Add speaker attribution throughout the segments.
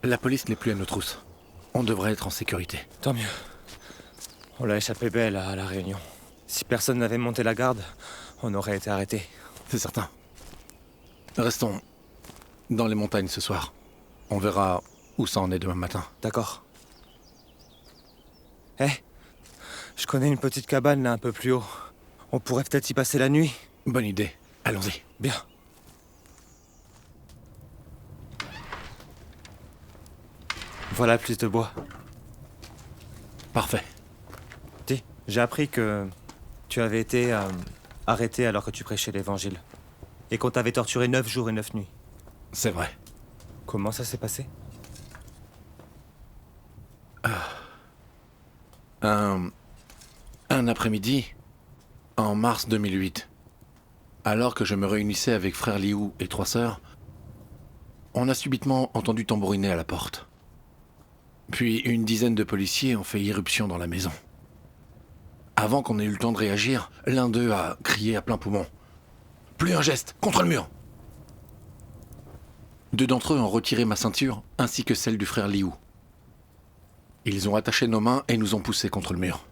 Speaker 1: La police n'est plus à nos trousses. On devrait être en sécurité.
Speaker 2: Tant mieux. On l'a échappé belle à la réunion. Si personne n'avait monté la garde, on aurait été arrêtés.
Speaker 1: C'est certain. Restons dans les montagnes ce soir. On verra où ça en est demain matin.
Speaker 2: D'accord. Je connais une petite cabane là un peu plus haut. On pourrait peut-être y passer la nuit.
Speaker 1: Bonne idée. Allons-y.
Speaker 2: Bien. Voilà plus de bois.
Speaker 1: Parfait.
Speaker 2: Dis, j'ai appris que tu avais été arrêté alors que tu prêchais l'évangile. Et qu'on t'avait torturé 9 jours et 9 nuits.
Speaker 1: C'est vrai.
Speaker 2: Comment ça s'est passé?
Speaker 1: Un après-midi, en mars 2008, alors que je me réunissais avec frère Liu et 3 sœurs, on a subitement entendu tambouriner à la porte. Puis une dizaine de policiers ont fait irruption dans la maison. Avant qu'on ait eu le temps de réagir, l'un d'eux a crié à plein poumon. « Plus un geste, contre le mur !» 2 d'entre eux ont retiré ma ceinture, ainsi que celle du frère Liu. Ils ont attaché nos mains et nous ont poussés contre le mur.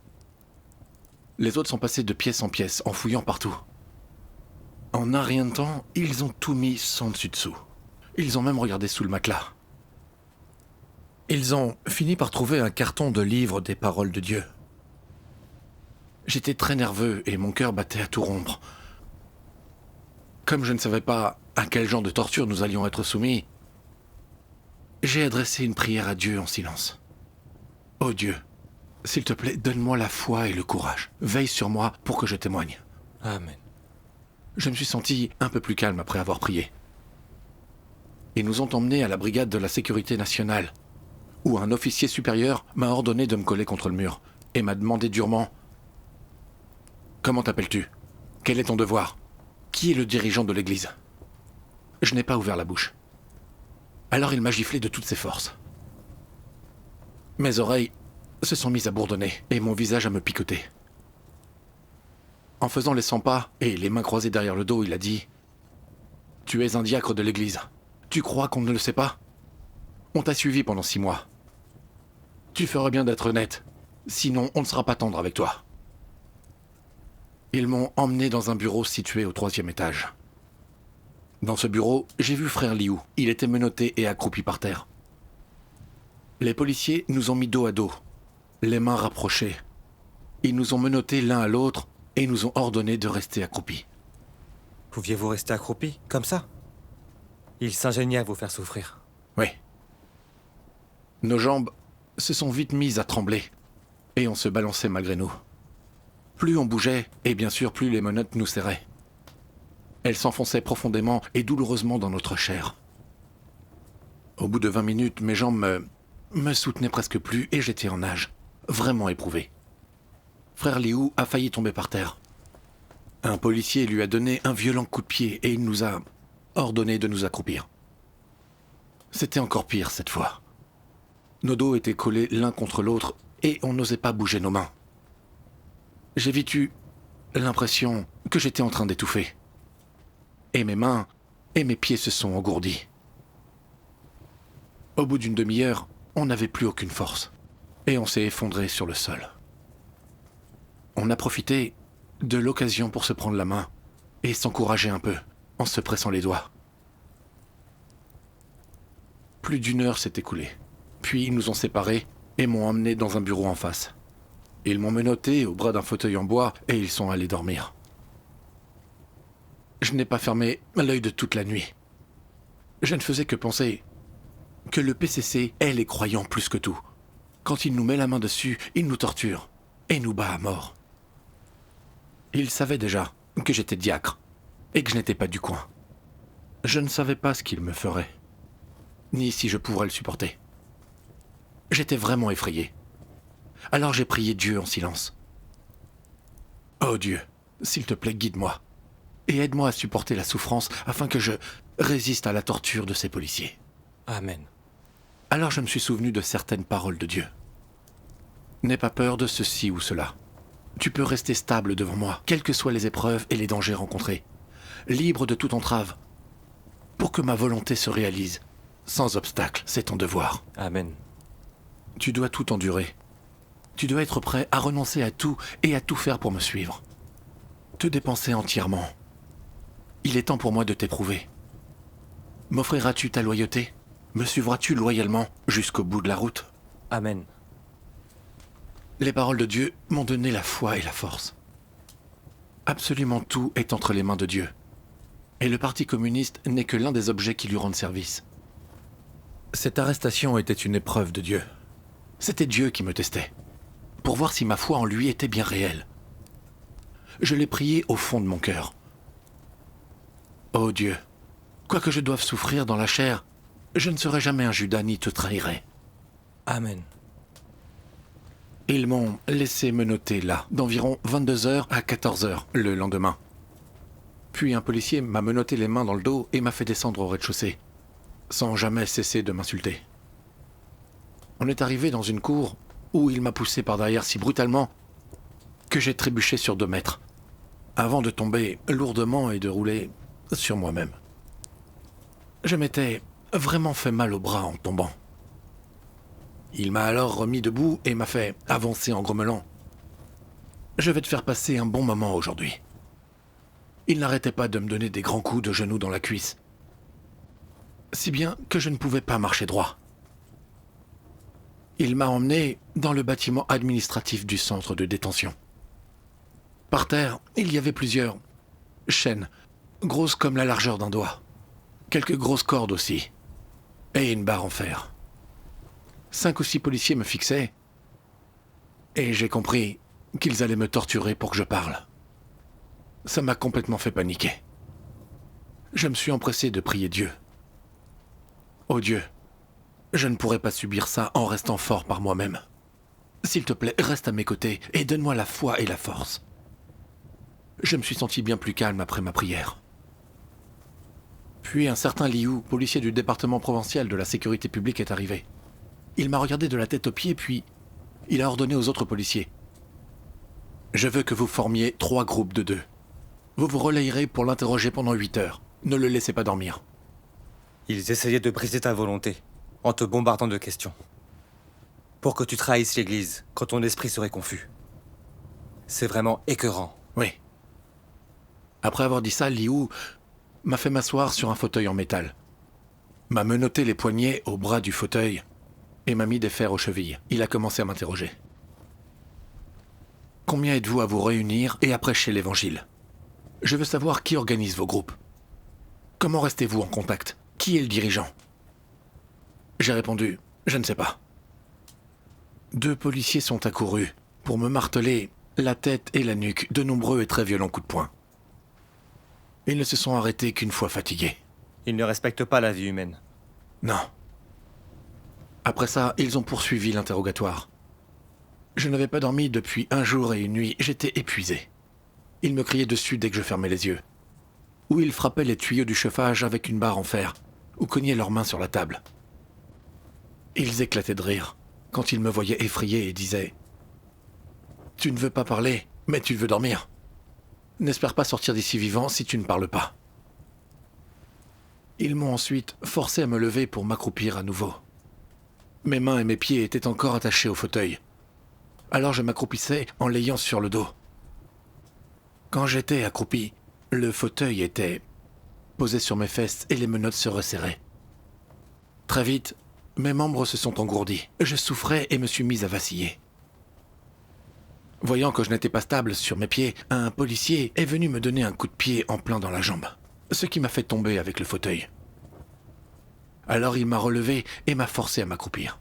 Speaker 1: Les autres sont passés de pièce en pièce, en fouillant partout. En un rien de temps, ils ont tout mis sans dessus-dessous. Ils ont même regardé sous le matelas. Ils ont fini par trouver un carton de livres des paroles de Dieu. J'étais très nerveux et mon cœur battait à tout rompre. Comme je ne savais pas à quel genre de torture nous allions être soumis, j'ai adressé une prière à Dieu en silence. Oh Dieu, s'il te plaît, donne-moi la foi et le courage. Veille sur moi pour que je témoigne.
Speaker 2: Amen.
Speaker 1: Je me suis senti un peu plus calme après avoir prié. Ils nous ont emmenés à la brigade de la sécurité nationale, où un officier supérieur m'a ordonné de me coller contre le mur et m'a demandé durement « Comment t'appelles-tu? Quel est ton devoir? Qui est le dirigeant de l'église ?» Je n'ai pas ouvert la bouche. Alors il m'a giflé de toutes ses forces. Mes oreilles se sont mises à bourdonner et mon visage à me picoter. En faisant les 100 pas et les mains croisées derrière le dos, il a dit « Tu es un diacre de l'église. Tu crois qu'on ne le sait pas? On t'a suivi pendant 6 mois. Tu ferais bien d'être honnête, sinon on ne sera pas tendre avec toi. » Ils m'ont emmené dans un bureau situé au 3e étage. Dans ce bureau, j'ai vu frère Liu. Il était menotté et accroupi par terre. Les policiers nous ont mis dos à dos, les mains rapprochées. Ils nous ont menottés l'un à l'autre et nous ont ordonné de rester accroupis.
Speaker 2: Pouviez-vous rester accroupi, comme ça? Ils s'ingéniaient à vous faire souffrir.
Speaker 1: Oui. Nos jambes se sont vite mises à trembler et on se balançait malgré nous. Plus on bougeait, et bien sûr plus les menottes nous serraient. Elles s'enfonçaient profondément et douloureusement dans notre chair. Au bout de 20 minutes, mes jambes me soutenaient presque plus et j'étais en nage, vraiment éprouvé. Frère Liu a failli tomber par terre. Un policier lui a donné un violent coup de pied et il nous a ordonné de nous accroupir. C'était encore pire cette fois. Nos dos étaient collés l'un contre l'autre et on n'osait pas bouger nos mains. J'ai vite eu l'impression que j'étais en train d'étouffer. Et mes mains et mes pieds se sont engourdis. Au bout d'une demi-heure, on n'avait plus aucune force. Et on s'est effondré sur le sol. On a profité de l'occasion pour se prendre la main et s'encourager un peu en se pressant les doigts. Plus d'1 heure s'est écoulée. Puis ils nous ont séparés et m'ont emmené dans un bureau en face. Ils m'ont menotté au bras d'un fauteuil en bois et ils sont allés dormir. Je n'ai pas fermé l'œil de toute la nuit. Je ne faisais que penser que le PCC est les croyants plus que tout. Quand il nous met la main dessus, il nous torture et nous bat à mort. Il savait déjà que j'étais diacre et que je n'étais pas du coin. Je ne savais pas ce qu'il me ferait, ni si je pourrais le supporter. J'étais vraiment effrayé. Alors j'ai prié Dieu en silence. Oh Dieu, s'il te plaît, guide-moi et aide-moi à supporter la souffrance afin que je résiste à la torture de ces policiers.
Speaker 2: Amen.
Speaker 1: Alors je me suis souvenu de certaines paroles de Dieu. N'aie pas peur de ceci ou cela. Tu peux rester stable devant moi, quelles que soient les épreuves et les dangers rencontrés, libre de toute entrave, pour que ma volonté se réalise sans obstacle, c'est ton devoir.
Speaker 2: Amen.
Speaker 1: Tu dois tout endurer. Tu dois être prêt à renoncer à tout et à tout faire pour me suivre. Te dépenser entièrement. Il est temps pour moi de t'éprouver. M'offriras-tu ta loyauté? Me suivras-tu loyalement jusqu'au bout de la route?
Speaker 2: Amen.
Speaker 1: Les paroles de Dieu m'ont donné la foi et la force. Absolument tout est entre les mains de Dieu. Et le Parti communiste n'est que l'un des objets qui lui rendent service. Cette arrestation était une épreuve de Dieu. C'était Dieu qui me testait, pour voir si ma foi en lui était bien réelle. Je l'ai prié au fond de mon cœur. Ô Dieu, quoi que je doive souffrir dans la chair, je ne serai jamais un Judas ni te trahirai.
Speaker 2: Amen.
Speaker 1: Ils m'ont laissé menotter là, d'environ 22h à 14h le lendemain. Puis un policier m'a menotté les mains dans le dos et m'a fait descendre au rez-de-chaussée, sans jamais cesser de m'insulter. On est arrivé dans une cour où il m'a poussé par derrière si brutalement que j'ai trébuché sur 2 mètres, avant de tomber lourdement et de rouler sur moi-même. Je m'étais vraiment fait mal au bras en tombant. Il m'a alors remis debout et m'a fait avancer en grommelant. « Je vais te faire passer un bon moment aujourd'hui. » Il n'arrêtait pas de me donner des grands coups de genoux dans la cuisse, si bien que je ne pouvais pas marcher droit. Il m'a emmené dans le bâtiment administratif du centre de détention. Par terre, il y avait plusieurs chaînes, grosses comme la largeur d'un doigt. Quelques grosses cordes aussi, et une barre en fer. 5 ou 6 policiers me fixaient, et j'ai compris qu'ils allaient me torturer pour que je parle. Ça m'a complètement fait paniquer. Je me suis empressé de prier Dieu. Oh Dieu, je ne pourrais pas subir ça en restant fort par moi-même. S'il te plaît, reste à mes côtés et donne-moi la foi et la force. Je me suis senti bien plus calme après ma prière. Puis un certain Liu, policier du département provincial de la sécurité publique, est arrivé. Il m'a regardé de la tête aux pieds, puis il a ordonné aux autres policiers. « Je veux que vous formiez 3 groupes de 2. Vous vous relayerez pour l'interroger pendant 8 heures. Ne le laissez pas dormir. »
Speaker 2: Ils essayaient de briser ta volonté, en te bombardant de questions. Pour que tu trahisses l'Église, quand ton esprit serait confus. C'est vraiment écœurant.
Speaker 1: Oui. Après avoir dit ça, Liu m'a fait m'asseoir sur un fauteuil en métal. M'a menotté les poignets au bras du fauteuil et m'a mis des fers aux chevilles. Il a commencé à m'interroger. « Combien êtes-vous à vous réunir et à prêcher l'Évangile? Je veux savoir qui organise vos groupes. Comment restez-vous en contact? Qui est le dirigeant? » J'ai répondu « Je ne sais pas. » 2 policiers sont accourus pour me marteler la tête et la nuque de nombreux et très violents coups de poing. Ils ne se sont arrêtés qu'une fois fatigués.
Speaker 2: Ils ne respectent pas la vie humaine.
Speaker 1: Non. Après ça, ils ont poursuivi l'interrogatoire. Je n'avais pas dormi depuis 1 jour et 1 nuit, j'étais épuisé. Ils me criaient dessus dès que je fermais les yeux. Ou ils frappaient les tuyaux du chauffage avec une barre en fer, ou cognaient leurs mains sur la table. Ils éclataient de rire quand ils me voyaient effrayé et disaient « Tu ne veux pas parler, mais tu veux dormir. N'espère pas sortir d'ici vivant si tu ne parles pas. » Ils m'ont ensuite forcé à me lever pour m'accroupir à nouveau. Mes mains et mes pieds étaient encore attachés au fauteuil. Alors je m'accroupissais en l'ayant sur le dos. Quand j'étais accroupi, le fauteuil était posé sur mes fesses et les menottes se resserraient. Très vite, mes membres se sont engourdis. Je souffrais et me suis mis à vaciller. Voyant que je n'étais pas stable sur mes pieds, un policier est venu me donner un coup de pied en plein dans la jambe, ce qui m'a fait tomber avec le fauteuil. Alors il m'a relevé et m'a forcé à m'accroupir.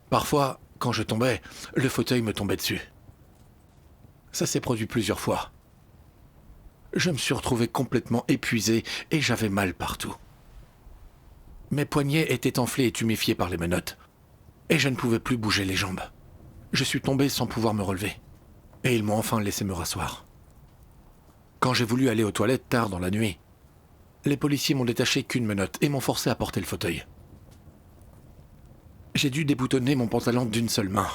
Speaker 1: Parfois, quand je tombais, le fauteuil me tombait dessus. Ça s'est produit plusieurs fois. Je me suis retrouvé complètement épuisé et j'avais mal partout. Mes poignets étaient enflés et tuméfiés par les menottes, et je ne pouvais plus bouger les jambes. Je suis tombé sans pouvoir me relever, et ils m'ont enfin laissé me rasseoir. Quand j'ai voulu aller aux toilettes tard dans la nuit, les policiers m'ont détaché qu'une menotte et m'ont forcé à porter le fauteuil. J'ai dû déboutonner mon pantalon d'une seule main,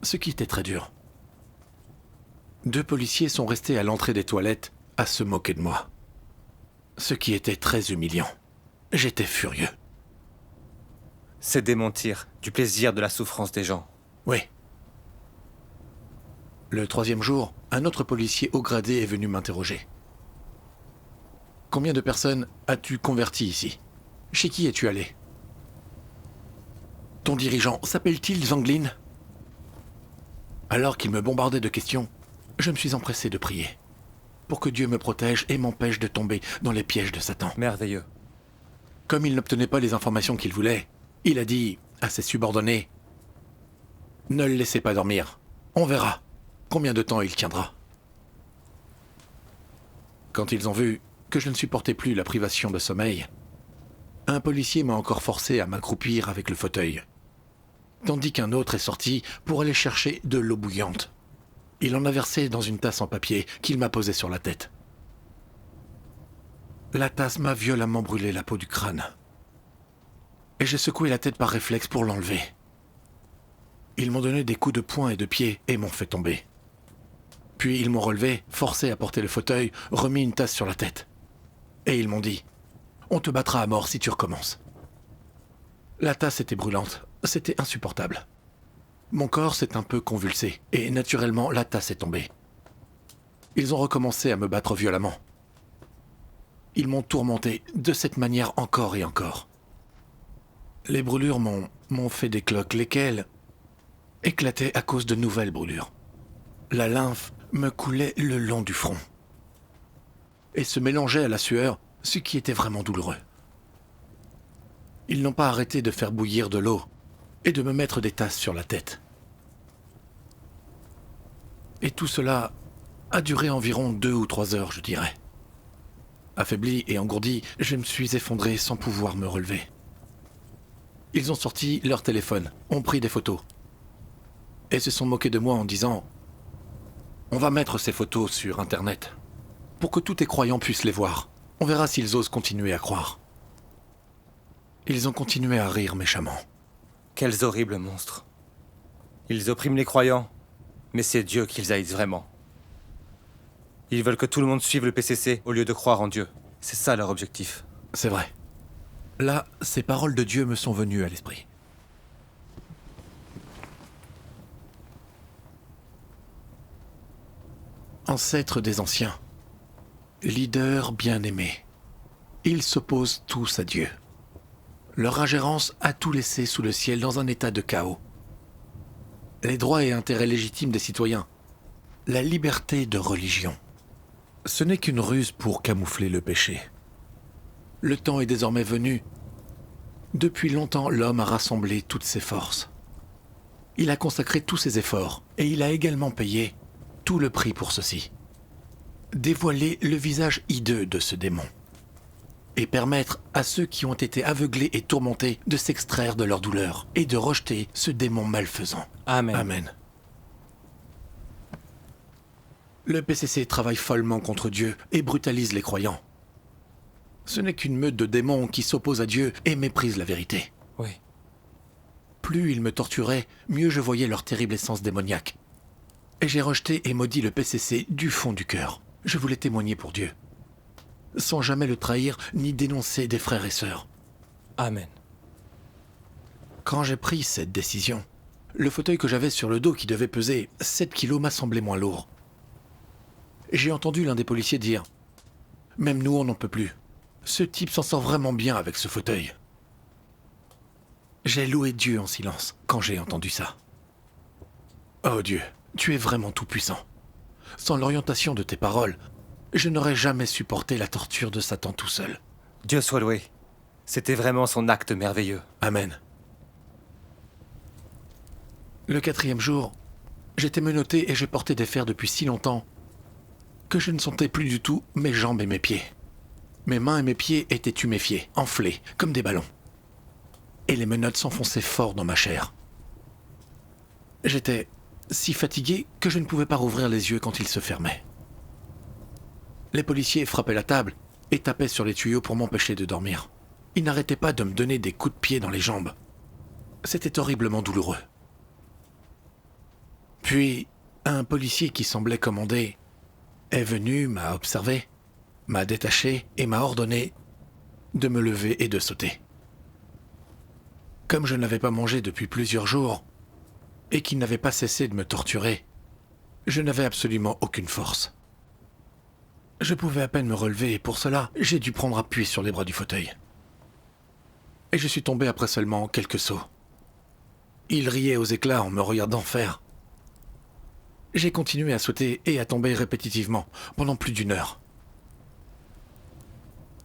Speaker 1: ce qui était très dur. 2 policiers sont restés à l'entrée des toilettes à se moquer de moi, ce qui était très humiliant. J'étais furieux.
Speaker 2: C'est démentir du plaisir de la souffrance des gens.
Speaker 1: Oui. Le 3e jour, un autre policier haut gradé est venu m'interroger. Combien de personnes as-tu converti ici? Chez qui es-tu allé? Ton dirigeant s'appelle-t-il Zanglin? Alors qu'il me bombardait de questions, je me suis empressé de prier, pour que Dieu me protège et m'empêche de tomber dans les pièges de Satan.
Speaker 2: Merveilleux.
Speaker 1: Comme il n'obtenait pas les informations qu'il voulait, il a dit à ses subordonnés « Ne le laissez pas dormir, on verra combien de temps il tiendra. » Quand ils ont vu que je ne supportais plus la privation de sommeil, un policier m'a encore forcé à m'accroupir avec le fauteuil, tandis qu'un autre est sorti pour aller chercher de l'eau bouillante. Il en a versé dans une tasse en papier qu'il m'a posée sur la tête. La tasse m'a violemment brûlé la peau du crâne. Et j'ai secoué la tête par réflexe pour l'enlever. Ils m'ont donné des coups de poing et de pied et m'ont fait tomber. Puis ils m'ont relevé, forcé à porter le fauteuil, remis une tasse sur la tête. Et ils m'ont dit « On te battra à mort si tu recommences. » La tasse était brûlante, c'était insupportable. Mon corps s'est un peu convulsé, et naturellement la tasse est tombée. Ils ont recommencé à me battre violemment. Ils m'ont tourmenté de cette manière encore et encore. Les brûlures m'ont fait des cloques, lesquelles éclataient à cause de nouvelles brûlures. La lymphe me coulait le long du front et se mélangeait à la sueur, ce qui était vraiment douloureux. Ils n'ont pas arrêté de faire bouillir de l'eau et de me mettre des tasses sur la tête. Et tout cela a duré environ 2 ou 3 heures, je dirais. Affaibli et engourdi, je me suis effondré sans pouvoir me relever. Ils ont sorti leur téléphone, ont pris des photos et se sont moqués de moi en disant « On va mettre ces photos sur Internet pour que tous tes croyants puissent les voir. On verra s'ils osent continuer à croire. » Ils ont continué à rire méchamment.
Speaker 2: Quels horribles monstres. Ils oppriment les croyants, mais c'est Dieu qu'ils haïssent vraiment. Ils veulent que tout le monde suive le PCC au lieu de croire en Dieu. C'est ça leur objectif.
Speaker 1: C'est vrai. Là, ces paroles de Dieu me sont venues à l'esprit. Ancêtres des anciens, leaders bien-aimés, ils s'opposent tous à Dieu. Leur ingérence a tout laissé sous le ciel dans un état de chaos. Les droits et intérêts légitimes des citoyens, la liberté de religion. Ce n'est qu'une ruse pour camoufler le péché. Le temps est désormais venu. Depuis longtemps, l'homme a rassemblé toutes ses forces. Il a consacré tous ses efforts et il a également payé tout le prix pour ceci. Dévoiler le visage hideux de ce démon et permettre à ceux qui ont été aveuglés et tourmentés de s'extraire de leur douleur et de rejeter ce démon malfaisant.
Speaker 2: Amen.
Speaker 1: Amen. Le PCC travaille follement contre Dieu et brutalise les croyants. Ce n'est qu'une meute de démons qui s'opposent à Dieu et méprisent la vérité.
Speaker 2: Oui.
Speaker 1: Plus ils me torturaient, mieux je voyais leur terrible essence démoniaque. Et j'ai rejeté et maudit le PCC du fond du cœur. Je voulais témoigner pour Dieu, sans jamais le trahir ni dénoncer des frères et sœurs.
Speaker 2: Amen.
Speaker 1: Quand j'ai pris cette décision, le fauteuil que j'avais sur le dos qui devait peser 7 kilos m'a semblé moins lourd. J'ai entendu l'un des policiers dire « Même nous, on n'en peut plus. Ce type s'en sort vraiment bien avec ce fauteuil. » J'ai loué Dieu en silence quand j'ai entendu ça. Oh Dieu, tu es vraiment tout-puissant. Sans l'orientation de tes paroles, je n'aurais jamais supporté la torture de Satan tout seul.
Speaker 2: Dieu soit loué. C'était vraiment son acte merveilleux.
Speaker 1: Amen. Le 4e jour, j'étais menotté et je portais des fers depuis si longtemps que je ne sentais plus du tout mes jambes et mes pieds. Mes mains et mes pieds étaient tuméfiés, enflés, comme des ballons. Et les menottes s'enfonçaient fort dans ma chair. J'étais si fatigué que je ne pouvais pas rouvrir les yeux quand ils se fermaient. Les policiers frappaient la table et tapaient sur les tuyaux pour m'empêcher de dormir. Ils n'arrêtaient pas de me donner des coups de pied dans les jambes. C'était horriblement douloureux. Puis, un policier qui semblait commander est venu, m'a observé, m'a détaché et m'a ordonné de me lever et de sauter. Comme je n'avais pas mangé depuis plusieurs jours, et qu'il n'avait pas cessé de me torturer, je n'avais absolument aucune force. Je pouvais à peine me relever et pour cela, j'ai dû prendre appui sur les bras du fauteuil. Et je suis tombé après seulement quelques sauts. Il riait aux éclats en me regardant faire. J'ai continué à sauter et à tomber répétitivement pendant plus d'1 heure.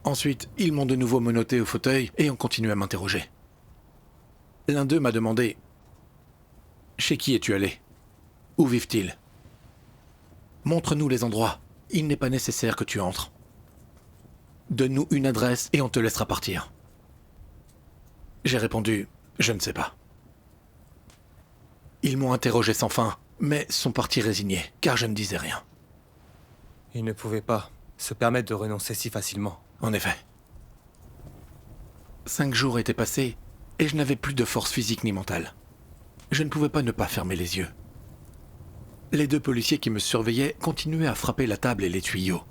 Speaker 1: Ensuite, ils m'ont de nouveau menotté au fauteuil et ont continué à m'interroger. L'un d'eux m'a demandé « Chez qui es-tu allé? Où vivent-ils? Montre-nous les endroits. Il n'est pas nécessaire que tu entres. Donne-nous une adresse et on te laissera partir. » J'ai répondu « Je ne sais pas. » Ils m'ont interrogé sans fin, mais sont partis résignés, car je ne disais rien.
Speaker 2: Il ne pouvait pas se permettre de renoncer si facilement.
Speaker 1: En effet. 5 jours étaient passés, et je n'avais plus de force physique ni mentale. Je ne pouvais pas ne pas fermer les yeux. Les 2 policiers qui me surveillaient continuaient à frapper la table et les tuyaux.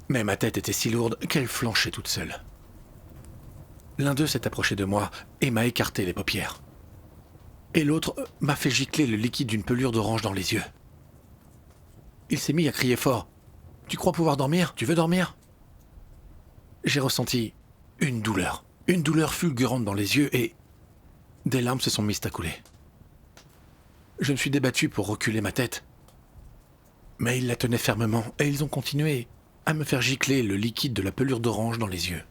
Speaker 1: Mais ma tête était si lourde qu'elle flanchait toute seule. L'un d'eux s'est approché de moi et m'a écarté les paupières. Et l'autre m'a fait gicler le liquide d'une pelure d'orange dans les yeux. Il s'est mis à crier fort. « Tu crois pouvoir dormir? Tu veux dormir ?» J'ai ressenti une douleur fulgurante dans les yeux et des larmes se sont mises à couler. Je me suis débattu pour reculer ma tête. Mais ils la tenaient fermement et ils ont continué à me faire gicler le liquide de la pelure d'orange dans les yeux.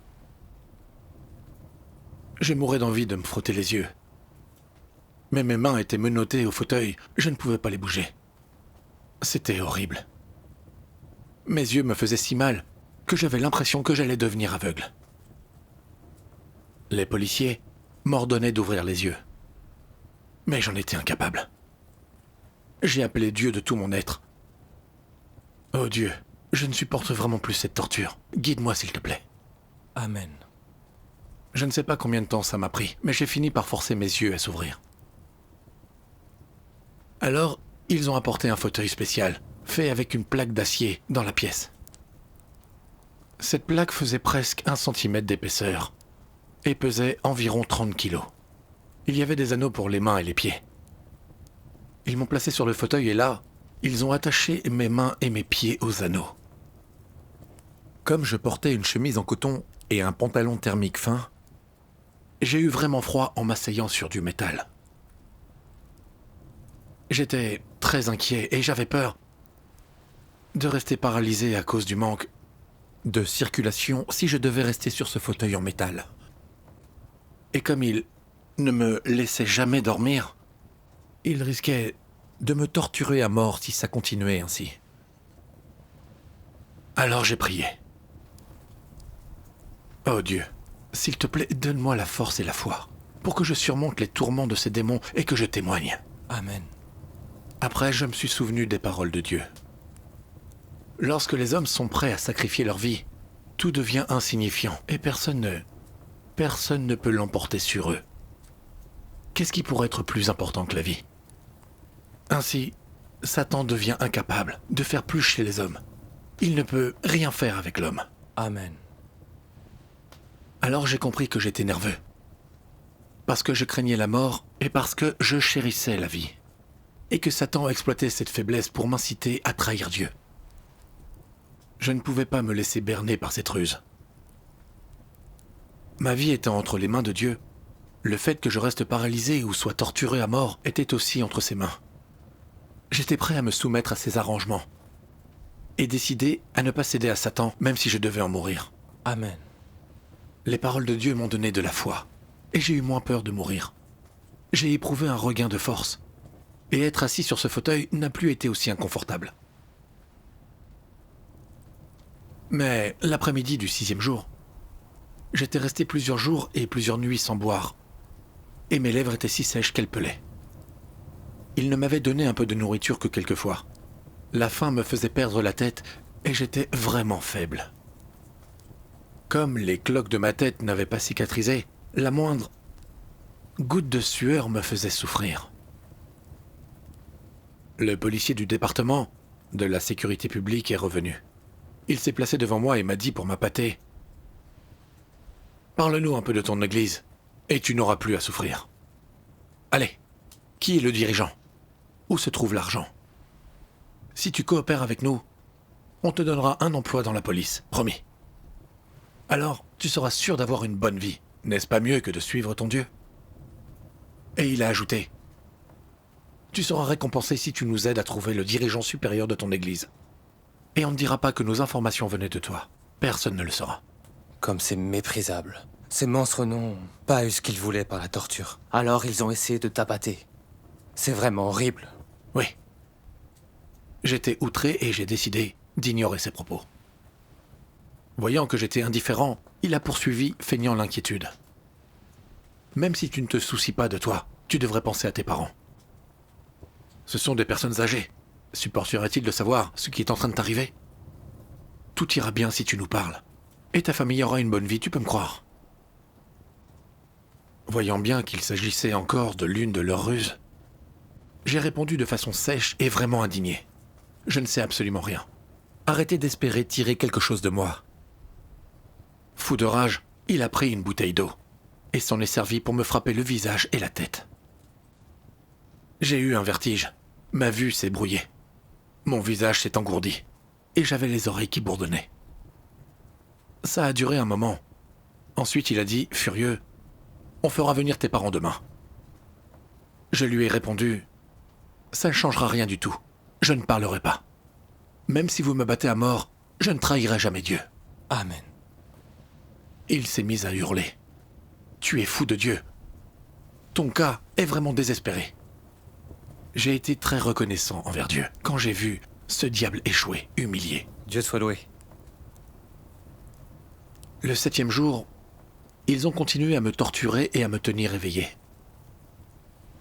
Speaker 1: Je mourais d'envie de me frotter les yeux. Mais mes mains étaient menottées au fauteuil, je ne pouvais pas les bouger. C'était horrible. Mes yeux me faisaient si mal que j'avais l'impression que j'allais devenir aveugle. Les policiers m'ordonnaient d'ouvrir les yeux. Mais j'en étais incapable. J'ai appelé Dieu de tout mon être. « Oh Dieu, je ne supporte vraiment plus cette torture. Guide-moi s'il te plaît. »
Speaker 2: Amen.
Speaker 1: Je ne sais pas combien de temps ça m'a pris, mais j'ai fini par forcer mes yeux à s'ouvrir. Alors, ils ont apporté un fauteuil spécial, fait avec une plaque d'acier, dans la pièce. Cette plaque faisait presque 1 centimètre d'épaisseur et pesait environ 30 kilos. Il y avait des anneaux pour les mains et les pieds. Ils m'ont placé sur le fauteuil et là, ils ont attaché mes mains et mes pieds aux anneaux. Comme je portais une chemise en coton et un pantalon thermique fin, j'ai eu vraiment froid en m'asseyant sur du métal. J'étais très inquiet et j'avais peur de rester paralysé à cause du manque de circulation si je devais rester sur ce fauteuil en métal. Et comme il ne me laissait jamais dormir, il risquait de me torturer à mort si ça continuait ainsi. Alors j'ai prié. « Oh Dieu, s'il te plaît, donne-moi la force et la foi pour que je surmonte les tourments de ces démons et que je témoigne. »
Speaker 2: Amen.
Speaker 1: Après, je me suis souvenu des paroles de Dieu. Lorsque les hommes sont prêts à sacrifier leur vie, tout devient insignifiant et personne ne peut l'emporter sur eux. Qu'est-ce qui pourrait être plus important que la vie? Ainsi, Satan devient incapable de faire plus chez les hommes. Il ne peut rien faire avec l'homme.
Speaker 2: Amen.
Speaker 1: Alors j'ai compris que j'étais nerveux. Parce que je craignais la mort et parce que je chérissais la vie. Et que Satan exploitait cette faiblesse pour m'inciter à trahir Dieu. Je ne pouvais pas me laisser berner par cette ruse. Ma vie étant entre les mains de Dieu, le fait que je reste paralysé ou sois torturé à mort était aussi entre ses mains. J'étais prêt à me soumettre à ses arrangements et décidé à ne pas céder à Satan même si je devais en mourir.
Speaker 2: Amen.
Speaker 1: Les paroles de Dieu m'ont donné de la foi et j'ai eu moins peur de mourir. J'ai éprouvé un regain de force. Et être assis sur ce fauteuil n'a plus été aussi inconfortable. Mais l'après-midi du 6e jour, j'étais resté plusieurs jours et plusieurs nuits sans boire, et mes lèvres étaient si sèches qu'elles pelaient. Ils ne m'avaient donné un peu de nourriture que quelquefois. La faim me faisait perdre la tête et j'étais vraiment faible. Comme les cloques de ma tête n'avaient pas cicatrisé, la moindre goutte de sueur me faisait souffrir. Le policier du département de la sécurité publique est revenu. Il s'est placé devant moi et m'a dit pour m'appâter « Parle-nous un peu de ton église. Et tu n'auras plus à souffrir. Allez, qui est le dirigeant? Où se trouve l'argent? Si tu coopères avec nous, on te donnera un emploi dans la police, promis. Alors, tu seras sûr d'avoir une bonne vie. N'est-ce pas mieux que de suivre ton Dieu? Et il a ajouté, tu seras récompensé si tu nous aides à trouver le dirigeant supérieur de ton église. Et on ne dira pas que nos informations venaient de toi. Personne ne le saura.
Speaker 2: Comme c'est méprisable. Ces monstres n'ont pas eu ce qu'ils voulaient par la torture. Alors ils ont essayé de t'appâter. C'est vraiment horrible.
Speaker 1: Oui. J'étais outré et j'ai décidé d'ignorer ses propos. Voyant que j'étais indifférent, il a poursuivi, feignant l'inquiétude. Même si tu ne te soucies pas de toi, tu devrais penser à tes parents. Ce sont des personnes âgées. Supporterait-il de savoir ce qui est en train de t'arriver? Tout ira bien si tu nous parles. Et ta famille aura une bonne vie, tu peux me croire. Voyant bien qu'il s'agissait encore de l'une de leurs ruses, j'ai répondu de façon sèche et vraiment indignée. Je ne sais absolument rien. Arrêtez d'espérer tirer quelque chose de moi. Fou de rage, il a pris une bouteille d'eau et s'en est servi pour me frapper le visage et la tête. J'ai eu un vertige. Ma vue s'est brouillée. Mon visage s'est engourdi et j'avais les oreilles qui bourdonnaient. Ça a duré un moment. Ensuite, il a dit, furieux, « On fera venir tes parents demain. » Je lui ai répondu, « Ça ne changera rien du tout. Je ne parlerai pas. Même si vous me battez à mort, je ne trahirai jamais Dieu. »
Speaker 2: Amen.
Speaker 1: Il s'est mis à hurler. « Tu es fou de Dieu. Ton cas est vraiment désespéré. » J'ai été très reconnaissant envers Dieu quand j'ai vu ce diable échouer, humilié.
Speaker 2: Dieu soit loué.
Speaker 1: Le 7e jour, ils ont continué à me torturer et à me tenir éveillé.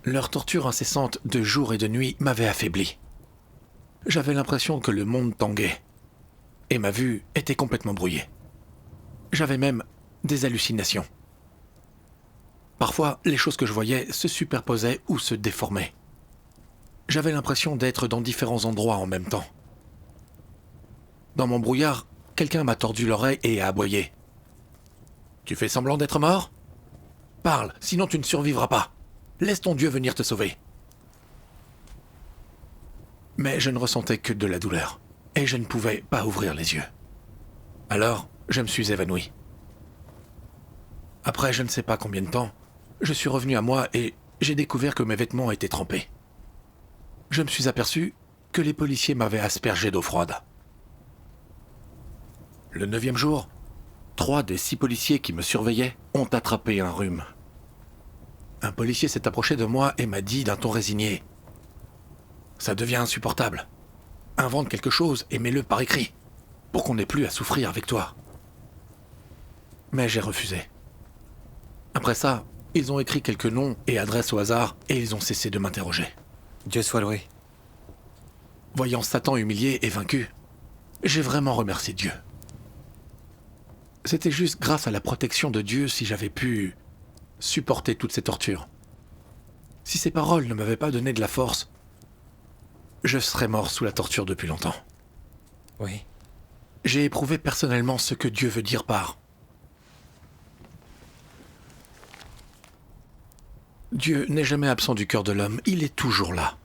Speaker 1: Leur torture incessante de jour et de nuit m'avait affaibli. J'avais l'impression que le monde tanguait, et ma vue était complètement brouillée. J'avais même des hallucinations. Parfois, les choses que je voyais se superposaient ou se déformaient. J'avais l'impression d'être dans différents endroits en même temps. Dans mon brouillard, quelqu'un m'a tordu l'oreille et a aboyé. « Tu fais semblant d'être mort? Parle, sinon tu ne survivras pas. Laisse ton Dieu venir te sauver. » Mais je ne ressentais que de la douleur, et je ne pouvais pas ouvrir les yeux. Alors, je me suis évanoui. Après je ne sais pas combien de temps, je suis revenu à moi et j'ai découvert que mes vêtements étaient trempés. Je me suis aperçu que les policiers m'avaient aspergé d'eau froide. Le 9e jour, 3 des 6 policiers qui me surveillaient ont attrapé un rhume. Un policier s'est approché de moi et m'a dit d'un ton résigné, « Ça devient insupportable. Invente quelque chose et mets-le par écrit, pour qu'on n'ait plus à souffrir avec toi. » Mais j'ai refusé. Après ça, ils ont écrit quelques noms et adresses au hasard et ils ont cessé de m'interroger.
Speaker 2: Dieu soit loué.
Speaker 1: Voyant Satan humilié et vaincu, j'ai vraiment remercié Dieu. C'était juste grâce à la protection de Dieu si j'avais pu supporter toutes ces tortures. Si ces paroles ne m'avaient pas donné de la force, je serais mort sous la torture depuis longtemps.
Speaker 2: Oui.
Speaker 1: J'ai éprouvé personnellement ce que Dieu veut dire par Dieu n'est jamais absent du cœur de l'homme, il est toujours là.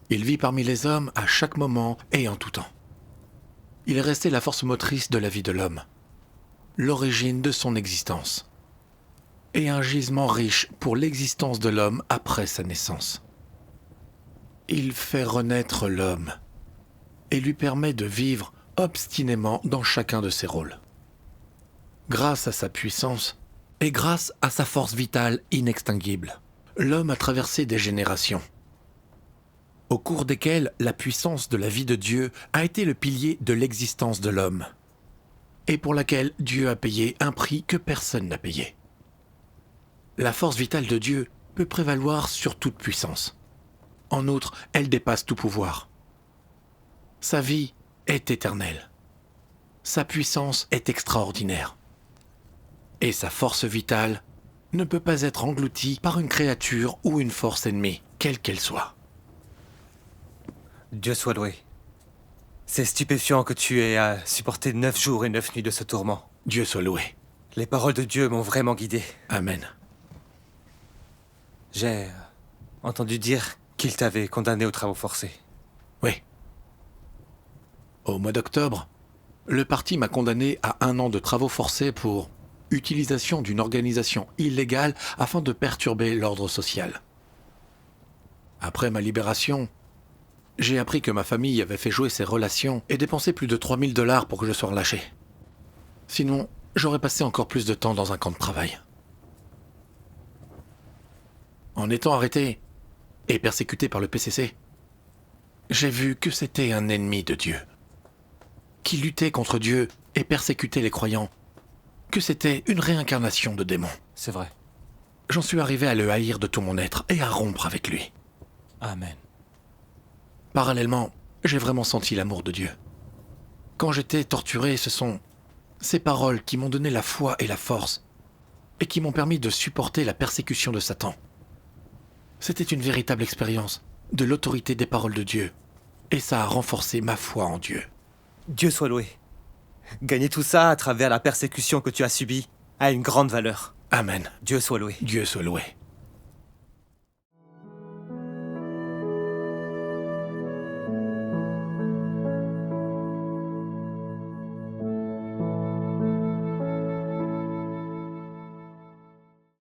Speaker 1: Il vit parmi les hommes à chaque moment et en tout temps. Il est resté la force motrice de la vie de l'homme, l'origine de son existence, et un gisement riche pour l'existence de l'homme après sa naissance. Il fait renaître l'homme et lui permet de vivre obstinément dans chacun de ses rôles. Grâce à sa puissance, et grâce à sa force vitale inextinguible, l'homme a traversé des générations, au cours desquelles la puissance de la vie de Dieu a été le pilier de l'existence de l'homme, et pour laquelle Dieu a payé un prix que personne n'a payé. La force vitale de Dieu peut prévaloir sur toute puissance. En outre, elle dépasse tout pouvoir. Sa vie est éternelle. Sa puissance est extraordinaire. Et sa force vitale ne peut pas être engloutie par une créature ou une force ennemie, quelle qu'elle soit.
Speaker 2: Dieu soit loué. C'est stupéfiant que tu aies à supporter 9 jours et 9 nuits de ce tourment.
Speaker 1: Dieu soit loué.
Speaker 2: Les paroles de Dieu m'ont vraiment guidé.
Speaker 1: Amen.
Speaker 2: J'ai entendu dire qu'il t'avait condamné aux travaux forcés.
Speaker 1: Oui. Au mois d'octobre, le parti m'a condamné à 1 an de travaux forcés pour utilisation d'une organisation illégale afin de perturber l'ordre social. Après ma libération, j'ai appris que ma famille avait fait jouer ses relations et dépensé plus de $3000 pour que je sois relâché. Sinon, j'aurais passé encore plus de temps dans un camp de travail. En étant arrêté et persécuté par le PCC, j'ai vu que c'était un ennemi de Dieu, qui luttait contre Dieu et persécutait les croyants, que c'était une réincarnation de démon.
Speaker 2: C'est vrai.
Speaker 1: J'en suis arrivé à le haïr de tout mon être et à rompre avec lui.
Speaker 2: Amen.
Speaker 1: Parallèlement, j'ai vraiment senti l'amour de Dieu. Quand j'étais torturé, ce sont ces paroles qui m'ont donné la foi et la force, et qui m'ont permis de supporter la persécution de Satan. C'était une véritable expérience de l'autorité des paroles de Dieu, et ça a renforcé ma foi en Dieu.
Speaker 2: Dieu soit loué. Gagner tout ça à travers la persécution que tu as subie a une grande valeur.
Speaker 1: Amen.
Speaker 2: Dieu soit loué.
Speaker 1: Dieu soit loué.